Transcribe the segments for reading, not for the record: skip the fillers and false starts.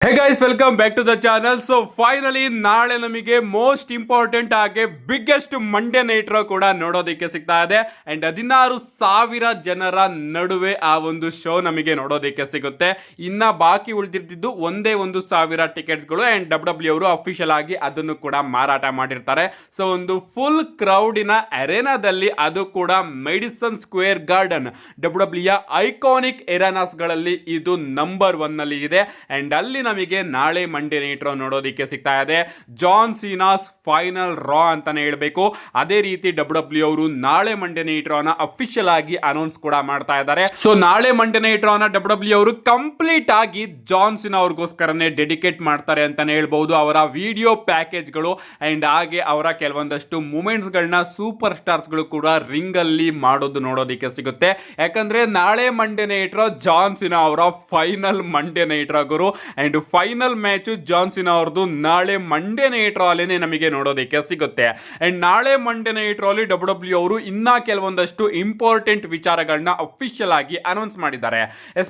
Hey guys, welcome back to the channel. So finally ನಾಳೆ ನಮಗೆ most important ಆಗಿ biggest Monday night Raw ಕೂಡ ನೋಡೋದಕ್ಕೆ ಸಿಗ್ತಾ ಇದೆ. ಅಂಡ್ 16,000 ಜನರ ನಡುವೆ ಆ ಒಂದು ಶೋ ನಮಗೆ ನೋಡೋದಕ್ಕೆ ಸಿಗುತ್ತೆ. ಇನ್ನ ಬಾಕಿ ಉಳಿದಿರ್ತಿದ್ದು ಒಂದೇ 1,000 ಟಿಕೆಟ್ಸ್ಗಳು. ಅಂಡ್ ಡಬ್ಲ್ಯೂ ಅವರು ಅಫಿಷಿಯಲ್ ಆಗಿ ಅದನ್ನು ಕೂಡ ಮಾರಾಟ ಮಾಡಿರ್ತಾರೆ. ಸೊ ಒಂದು ಫುಲ್ ಕ್ರೌಡಿನ ಅರೆನಾದಲ್ಲಿ, ಅದು ಕೂಡ Madison Square Garden, W iconic arenas ಗಳಲ್ಲಿ ಇದು ನಂಬರ್ 1 ನಲ್ಲಿ ಇದೆ. ಅಂಡ್ ಅಲ್ಲಿ ನಮಗೆ ನಾಳೆ ಮಂಡೇ ನೈಟ್ ರಾ ನೋಡೋದಕ್ಕೆ ಸಿಗ್ತಾ ಇದೆ. ಜಾನ್ ಸೀನಾಸ್ ಫೈನಲ್ ರಾ ಅಂತಾನೆ ಹೇಳ್ಬೇಕು. ಅದೇ ರೀತಿ ಡಬ್ಲ್ಯೂ ಅವರು ನಾಳೆ ಮಂಡೇ ನೈಟ್ ರಾನ ಅಫಿಷಿಯಲ್ ಆಗಿ ಅನೌನ್ಸ್ ಕೂಡ ಮಾಡ್ತಾ ಇದ್ದಾರೆ. ಸೊ ನಾಳೆ ಮಂಡೇ ನೈಟ್ ರಾನ ಡಬ್ಲ್ಯೂ ಅವರು ಕಂಪ್ಲೀಟ್ ಆಗಿ ಜಾನ್ ಸೀನಾ ಅವ್ರಿಗೋಸ್ಕರನೇ ಡೆಡಿಕೇಟ್ ಮಾಡ್ತಾರೆ ಅಂತಾನೆ ಹೇಳ್ಬಹುದು. ಅವರ ವಿಡಿಯೋ ಪ್ಯಾಕೇಜ್ಗಳು ಅಂಡ್ ಹಾಗೆ ಅವರ ಕೆಲವೊಂದಷ್ಟು ಮೂಮೆಂಟ್ಸ್ ಗಳನ್ನ ಸೂಪರ್ ಸ್ಟಾರ್ಸ್ ಗಳು ಕೂಡ ರಿಂಗ್ ಅಲ್ಲಿ ಮಾಡೋದು ನೋಡೋದಕ್ಕೆ ಸಿಗುತ್ತೆ. ಯಾಕಂದ್ರೆ ನಾಳೆ Monday night Raw John Cena ಅವರ ಫೈನಲ್ ಮಂಡೇ ನೈಟ್ ರಾ ಗುರು. And final match John Cena ಅವ್ರದ್ದು ನಾಳೆ ಮಂಡೇ ನೈಟ್ ರಾ ಅಲ್ಲೇನೆ ನಮಗೆ ನೋಡೋದಕ್ಕೆ ಸಿಗುತ್ತೆ. ಅಂಡ್ ನಾಳೆ ಮಂಡೇ ನೈಟ್ ರಾ ಅಲ್ಲಿ ಡಬ್ಲ್ಯೂ ಅವರು ಇನ್ನ ಕೆಲವೊಂದಷ್ಟು ಇಂಪಾರ್ಟೆಂಟ್ ವಿಚಾರಗಳನ್ನ ಅಫಿಷಿಯಲ್ ಆಗಿ ಅನೌನ್ಸ್ ಮಾಡಿದ್ದಾರೆ.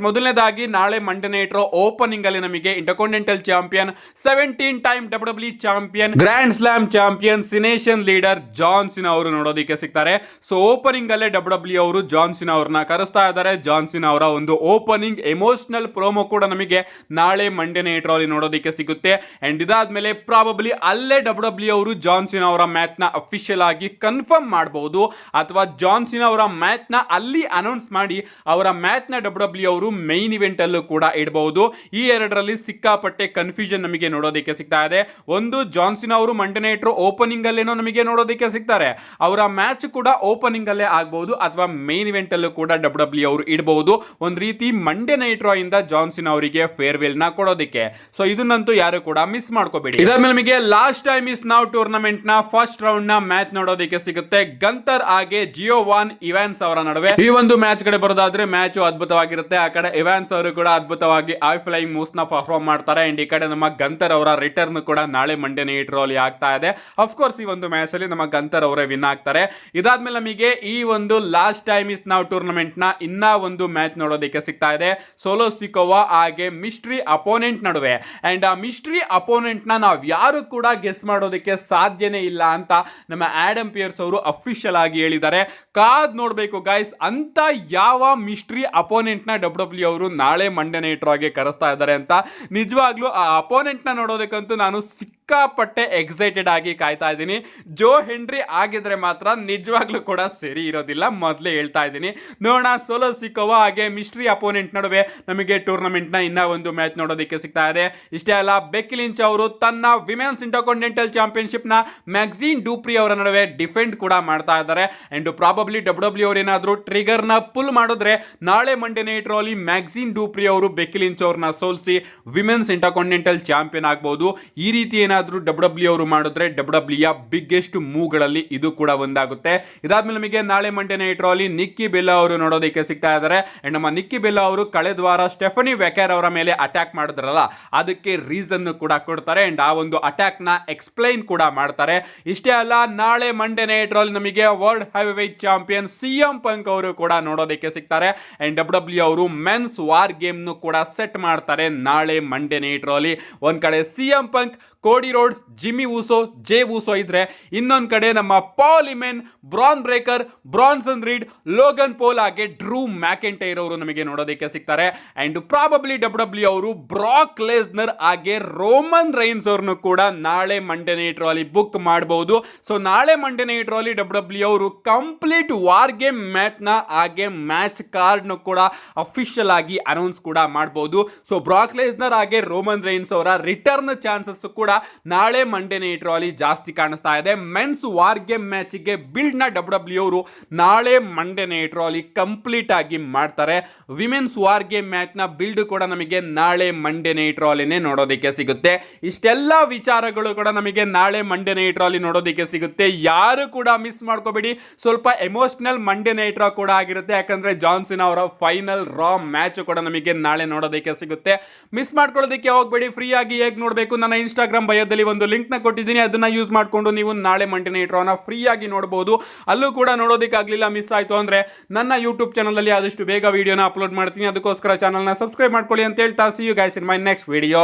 ಮೊದಲನೇದಾಗಿ ನಾಳೆ ಮಂಡೇ ನೈಟ್ ರಾ ಓಪನಿಂಗ್ ಅಲ್ಲಿ ನಮಗೆ intercontinental champion, 17 time W champion, grand slam champion, Cenation leader John Cena ಅವರು ನೋಡೋದಕ್ಕೆ ಸಿಗ್ತಾರೆ. ಸೊ ಓಪನಿಂಗ್ ಅಲ್ಲೇ ಡಬ್ಲ್ಯೂ ಅವರು ಜಾನ್ ಸೀನಾ ಅವ್ರನ್ನ ಕರೆಸ್ತಾ ಇದ್ದಾರೆ. ಜಾನ್ ಸೀನಾ ಅವರ ಒಂದು ಓಪನಿಂಗ್ ಎಮೋಷನಲ್ ಪ್ರೋಮೋ ಕೂಡ ನಮಗೆ ನಾಳೆ ಮಂಡೇ ನೈಟ್ ರಾ ಅಲ್ಲಿ ನೋಡೋದಕ್ಕೆ ಸಿಗುತ್ತೆ. ಅಂಡ್ ಇದಾದ್ಮೇಲೆ ಪ್ರಾಬಬ್ಲಿ ಅಲ್ಲೇ ಡಬ್ಲ್ಯೂ ಅವರು ಜಾನ್ ಸೀನಾ ಅವರ ಮ್ಯಾಚ್ ನ ಅಫಿಷಿಯಲ್ ಆಗಿ ಕನ್ಫರ್ಮ್ ಮಾಡಬಹುದು, ಅಥವಾ ಜಾನ್ ಸೀನಾ ಅವರ ಮ್ಯಾಚ್ ನ ಅಲ್ಲಿ ಅನೌನ್ಸ್ ಮಾಡಿ ಅವರ ಮ್ಯಾಚ್ ನ ಡಬ್ಲ್ಯೂ ಅವರು ಮೈನ್ ಇವೆಂಟ್ ಅಲ್ಲೂ ಕೂಡ ಇಡಬಹುದು. ಈ ಎರಡರಲ್ಲಿ ಸಿಕ್ಕಾಪಟ್ಟೆ ಕನ್ಫ್ಯೂಷನ್ ನಮಗೆ ನೋಡೋದಕ್ಕೆ ಸಿಗ್ತಾ ಇದೆ. ಒಂದು, ಜಾನ್ ಸೀನಾ ಅವರು ಮಂಡೇ ನೈಟ್ ರಾ ಓಪನಿಂಗ್ ಅಲ್ಲೇನೋ ನಮಗೆ ನೋಡೋದಕ್ಕೆ ಸಿಗ್ತಾರೆ, ಅವರ ಮ್ಯಾಚ್ ಕೂಡ ಓಪನಿಂಗ್ ಅಲ್ಲೇ ಆಗಬಹುದು, ಅಥವಾ ಮೈನ್ ಇವೆಂಟ್ ಅಲ್ಲೂ ಕೂಡ ಡಬ್ಲ್ಯೂ ಅವರು ಇಡಬಹುದು. ಒಂದ್ ರೀತಿ ಮಂಡೇ ನೈಟ್ ರಾ ಇಂದ ಜಾನ್ ಸೀನಾ ಅವರಿಗೆ ಫೇರ್ವೆಲ್ ನ ಕೊಡೋದಕ್ಕೆ. ಸೊ ಇದನ್ನಂತೂ ಯಾರು ಕೂಡ ಮಿಸ್ ಮಾಡ್ಕೋಬೇಡಿ. ಇದಾದ್ಮೇಲೆ ನಮಗೆ last time is now tournament ನ ಫಸ್ಟ್ ರೌಂಡ್ ನ ಮ್ಯಾಚ್ ನೋಡೋದಕ್ಕೆ ಸಿಗುತ್ತೆ. ಗಂತರ್ ಹಾಗೆ ಜಿಯೋವಾನ್ ಇವಾನ್ಸ್ ಅವರ ನಡುವೆ. ಈ ಒಂದು ಮ್ಯಾಚ್ ಕಡೆ ಬರೋದಾದ್ರೆ ಮ್ಯಾಚ್ ಅದ್ಭುತವಾಗಿರುತ್ತೆ. ಆ ಕಡೆ ಇವಾನ್ಸ್ ಅವರು ಕೂಡ ಅದ್ಭುತವಾಗಿ ಐ ಫ್ಲೈಯಿಂಗ್ ಮೂವ್ಸ್ ನ ಪರ್ಫಾರ್ಮ್ ಮಾಡ್ತಾರೆ. ಅಂಡ್ ಈ ಕಡೆ ನಮ್ಮ ಗಂತರ್ ಅವರ ರಿಟರ್ನ್ ಕೂಡ ನಾಳೆ ಮಂಡೇ ನೈಟ್ ರಾ ಅಲ್ಲಿ ಆಗ್ತಾ ಇದೆ. ಅಫ್ಕೋರ್ಸ್ ಈ ಒಂದು ಮ್ಯಾಚ್ ಅಲ್ಲಿ ನಮ್ಮ ಗಂತರ್ ಅವರೇ ವಿನ್ ಆಗ್ತಾರೆ. ಇದಾದ್ಮೇಲೆ ನಮಗೆ ಈ ಒಂದು last time is now tournament ನ ಇನ್ನ ಒಂದು ಮ್ಯಾಚ್ ನೋಡೋದಕ್ಕೆ ಸಿಗ್ತಾ ಇದೆ. ಸೋಲೋ ಸಿಕೋವಾ ಹಾಗೆ ಮಿಸ್ಟ್ರಿ ಅಪೋನೆಂಟ್ ನಡುವೆ. ಅಂಡ್ ಆ ಮಿಸ್ಟ್ರಿ ಅಪೋನೆಂಟ್ ನ ನಾವ್ ಯಾರು ಕೂಡ ಗೆಸ್ ಮಾಡೋದಕ್ಕೆ ಸಾಧ್ಯನೇ ಇಲ್ಲ ಅಂತ ನಮ್ಮ ಆಡಮ್ ಪಿಯರ್ಸ್ ಅವರು ಅಫಿಷಿಯಲ್ ಆಗಿ ಹೇಳಿದ್ದಾರೆ. ಕಾದ್ ನೋಡ್ಬೇಕು ಗೈಸ್, ಅಂತ ಯಾವ ಮಿಸ್ಟ್ರಿ ಅಪೋನೆಂಟ್ ನ ಡಬ್ಲ್ಯೂ ಅವರು ನಾಳೆ ಮಂಡೇ ನೈಟ್ ರಾ ಗೆ ಕರೆಸ್ತಾ ಇದ್ದಾರೆ ಅಂತ. ನಿಜವಾಗ್ಲೂ ಆ ಅಪೋನೆಂಟ್ ನ ನೋಡೋದಕ್ಕಂತೂ ನಾನು ಸಿಕ್ಕಾಪಟ್ಟೆ ಎಕ್ಸೈಟೆಡ್ ಆಗಿ ಕಾಯ್ತಾ ಇದ್ದೀನಿ. ಜೋ ಹೆನ್ರಿ ಆಗಿದ್ರೆ ಮಾತ್ರ ನಿಜವಾಗ್ಲೂ ಕೂಡ ಸರಿ ಇರೋದಿಲ್ಲ, ಮೊದಲೇ ಹೇಳ್ತಾ ಇದ್ದೀನಿ. ನೋಡೋಣ, ಸೋಲೋ ಸಿಕೋವಾ ಹಾಗೆ ಮಿಸ್ಟ್ರಿ ಅಪೋನೆಂಟ್ ನಡುವೆ ನಮಗೆ ಟೂರ್ನಮೆಂಟ್ ನ ಇನ್ನ ಒಂದು ಮ್ಯಾಚ್ ನೋಡೋದಕ್ಕೆ ಸಿಗ್ತಾ ಇದೆ. ಇಷ್ಟೇ ಅಲ್ಲ, ಬೆಕ್ಕಿ ಲಿಂಚ್ ಅವರು ತನ್ನ ವಿಮೆನ್ಸ್ ಇಂಟರ್ಕಾಂಟಿನೆಂಟಲ್ ಚಾಂಪಿಯನ್ಶಿಪ್ ನ ಮ್ಯಾಕ್ಸಿನ್ ಡೂಪ್ರಿ ಅವರ ನಡುವೆ ಡಿಫೆಂಡ್ ಕೂಡ ಮಾಡ್ತಾ ಇದ್ದಾರೆ. ಅಂಡ್ ಪ್ರಾಬಬ್ಲಿ ಡಬ್ಲ್ಯೂ ಅವರು ಏನಾದ್ರು ಟ್ರಿಗರ್ ನ ಪುಲ್ ಮಾಡಿದ್ರೆ ನಾಳೆ ಮಂಡೇ ನೈಟ್ ರಾ ಅಲ್ಲಿ ಮ್ಯಾಕ್ಸಿನ್ ಡೂಪ್ರಿ ಅವರು ಬೆಕ್ಕಿ ಲಿಂಚ್ ಅವ್ರನ್ನ ಸೋಲಿಸಿ ವಿಮೆನ್ಸ್ ಇಂಟರ್ಕಾಂಟಿನೆಂಟಲ್ ಚಾಂಪಿಯನ್ ಆಗಬಹುದು. ಈ ರೀತಿ ಏನಾದ್ರು ಡಬ್ಲ್ಯೂ ಅವರು ಮಾಡಿದ್ರೆ ಡಬ್ಲ್ಯೂ ಬಿಗ್ಗೆಸ್ಟ್ ಮೂವ್ ಗಳಲ್ಲಿ ಇದು ಕೂಡ ಒಂದಾಗುತ್ತೆ. ಇದಾದ್ಮೇಲೆ ನಮಗೆ ನಾಳೆ ಮಂಡೇ ನೈಟ್ ರಾ ಅಲ್ಲಿ ನಿಕ್ಕಿ ಬೆಲ್ಲಾ ಅವರು ನೋಡೋದಕ್ಕೆ ಸಿಗ್ತಾ ಇದ್ದಾರೆ. ಅಂಡ್ ನಮ್ಮ ನಿಕ್ಕಿ ಬೆಲ್ಲಾ ಅವರು ಕಳೆದ ವಾರ ಸ್ಟೆಫನಿ ವೆಕರ್ ಅವರ ಮೇಲೆ ಅಟ್ಯಾಕ್ ಮಾಡಿದ್ರಲ್ಲ, ಅದಕ್ಕೆ ರೀಸನ್ ಕೂಡ ಕೊಡ್ತಾರೆ. ಅಂಡ್ ಆ ಒಂದು ಅಟ್ಯಾಕ್ ನ ಎಕ್ಸ್ಪ್ಲೈನ್ ಕೂಡ ಮಾಡ್ತಾರೆ. ಇಷ್ಟೇ ಅಲ್ಲ, ನಾಳೆ ಮಂಡೇ ನೈಟ್ ರಾ ಅಲ್ಲಿ ನಮಗೆ world heavyweight champion CM Punk ಅವರು ಕೂಡ ನೋಡೋದಕ್ಕೆ ಸಿಗ್ತಾರೆ. ಅಂಡ್ ಡಬ್ಲ್ಯೂ ಅವರು ಮೆನ್ಸ್ ವಾರ್ ಗೇಮ್ ಕೂಡ ಸೆಟ್ ಮಾಡ್ತಾರೆ ನಾಳೆ ಮಂಡೇ ನೈಟ್ ರಾ ಅಲ್ಲಿ. ಒಂದ್ ಕಡೆ CM Punk, Cody Rhodes, Jimmy Uso, Jey Uso ಇದ್ರೆ, ಇನ್ನೊಂದ್ ಕಡೆ ನಮ್ಮ Paul Heyman, Bron Breakker, Bronson Reed, Logan Paul ಹಾಗೆ ಡ್ರೂ ಮ್ಯಾಕೆಂಟೈರ್ ಅವರು ನಮಗೆ ನೋಡೋದಕ್ಕೆ ಸಿಗ್ತಾರೆ. ಅಂಡ್ ಪ್ರಾಬಬ್ಲಿ ಡಬ್ಲ್ಯೂ ಅವರು ಬ್ರಾಕ್ ಲೆಸ್ನರ್ ಹಾಗೆ ರೋಮನ್ ರೈನ್ಸ್ ಅವ್ರನ್ನು ಕೂಡ ನಾಳೆ ಮಂಡೇ ನೈಟ್ ರಾ ಅಲ್ಲಿ ಬುಕ್ ಮಾಡಬಹುದು. ಸೊ ನಾಳೆ ಮಂಡೇ ನೈಟ್ ರಾ ಅಲ್ಲಿ ಡಬ್ಲ್ಯೂ ಅವರು ಕಂಪ್ಲೀಟ್ ವಾರ್ ಗೇಮ್ ಮ್ಯಾಚ್ ನ ಹಾಗೆ ಮ್ಯಾಚ್ ಕಾರ್ಡ್ ನ ಕೂಡ ಅಫಿಷಿಯಲ್ ಆಗಿ ಅನೌನ್ಸ್ ಕೂಡ ಮಾಡಬಹುದು. ಸೊ ಬ್ರಾಕ್ ಲೆಸ್ನರ್ ಹಾಗೆ ರೋಮನ್ ರೈನ್ಸ್ ಅವರ ರಿಟರ್ನ್ ಚಾನ್ಸಸ್ ಕೂಡ ನಾಳೆ ಮಂಡೇ ನೈಟ್ ರಾ ಅಲ್ಲಿ ಜಾಸ್ತಿ ಕಾಣಿಸ್ತಾ ಇದೆ. ಮೆನ್ಸ್ ವಾರ್ ಗೇಮ್ ಮ್ಯಾಚ್ ಗೆ ಬಿಲ್ಡ್ ನ ಡಬ್ಲ್ಯೂ ಅವರು ನಾಳೆ ಮಂಡೇ ನೈಟ್ ರಾ ಅಲ್ಲಿ ಕಂಪ್ಲೀಟ್ ಆಗಿ ಮಾಡ್ತಾರೆ. ವಿಮೆನ್ಸ್ ವಾರ್ ಗೇಮ್ ಮ್ಯಾಚ್ ನ ಬಿಲ್ಡ್ ಕೂಡ ನಮಗೆ ನಾಳೆ ಮಂಡೇ ನೈಟ್ ರಾ ಅಲ್ಲಿ ನೋಡೋದಕ್ಕೆ ಸಿಗುತ್ತೆ. ಇಷ್ಟೆಲ್ಲ ವಿಚಾರಗಳು ಕೂಡ ನಮಗೆ ನಾಳೆ ಮಂಡೇ ನೈಟ್ ರಾ ಅಲ್ಲಿ ನೋಡೋದಕ್ಕೆ ಸಿಗುತ್ತೆ. ಯಾರು ಕೂಡ ಮಿಸ್ ಮಾಡ್ಕೋಬೇಡಿ. ಸ್ವಲ್ಪ ಎಮೋಷನಲ್ ಮಂಡೇ ನೈಟ್ ರಾ ಕೂಡ ಆಗಿರುತ್ತೆ, ಯಾಕಂದ್ರೆ ಜಾನ್ ಸೀನಾ ಅವರ ಫೈನಲ್ ರಾ ಮ್ಯಾಚ್ ಕೂಡ ನಮಗೆ ನಾಳೆ ನೋಡೋದಕ್ಕೆ ಸಿಗುತ್ತೆ. ಮಿಸ್ ಮಾಡ್ಕೊಳ್ಳೋದಕ್ಕೆ ಹೋಗಬೇಡಿ. ಫ್ರೀ ಆಗಿ ಹೇಗೆ ನೋಡಬೇಕು, ನನ್ನ ಇನ್ಸ್ಟಾಗ್ರಾಮ್ ಬಯೋದಲ್ಲಿ ಒಂದು ಲಿಂಕ್ ನ ಕೊಟ್ಟಿದ್ದೀನಿ, ಅದನ್ನ ಯೂಸ್ ಮಾಡಿಕೊಂಡು ನೀವು ನಾಳೆ ಮಂಡೇ ನೈಟ್ ರಾ ನ ಫ್ರೀ ಆಗಿ ನೋಡಬಹುದು. ಅಲ್ಲೂ ಕೂಡ ನೋಡೋದಕ್ಕಾಗಲಿಲ್ಲ, ಮಿಸ್ ಆಯ್ತು ಅಂದ್ರೆ ನನ್ನ ಯೂಟ್ಯೂಬ್ ಚಾನಲ್ ಅಲ್ಲಿ ಆದಷ್ಟು ಬೇಗ ವಿಡಿಯೋನ ಅಪ್ಲೋಡ್ ಮಾಡ್ತೀನಿ. ಅದಕ್ಕೋಸ್ಕರ ಚಾನಲ್ ನ ಸಬ್ಸ್ಕ್ರೈಬ್ ಮಾಡ್ಕೊಳ್ಳಿ ಅಂತ ಹೇಳ್ತಾ, see you guys in my next video.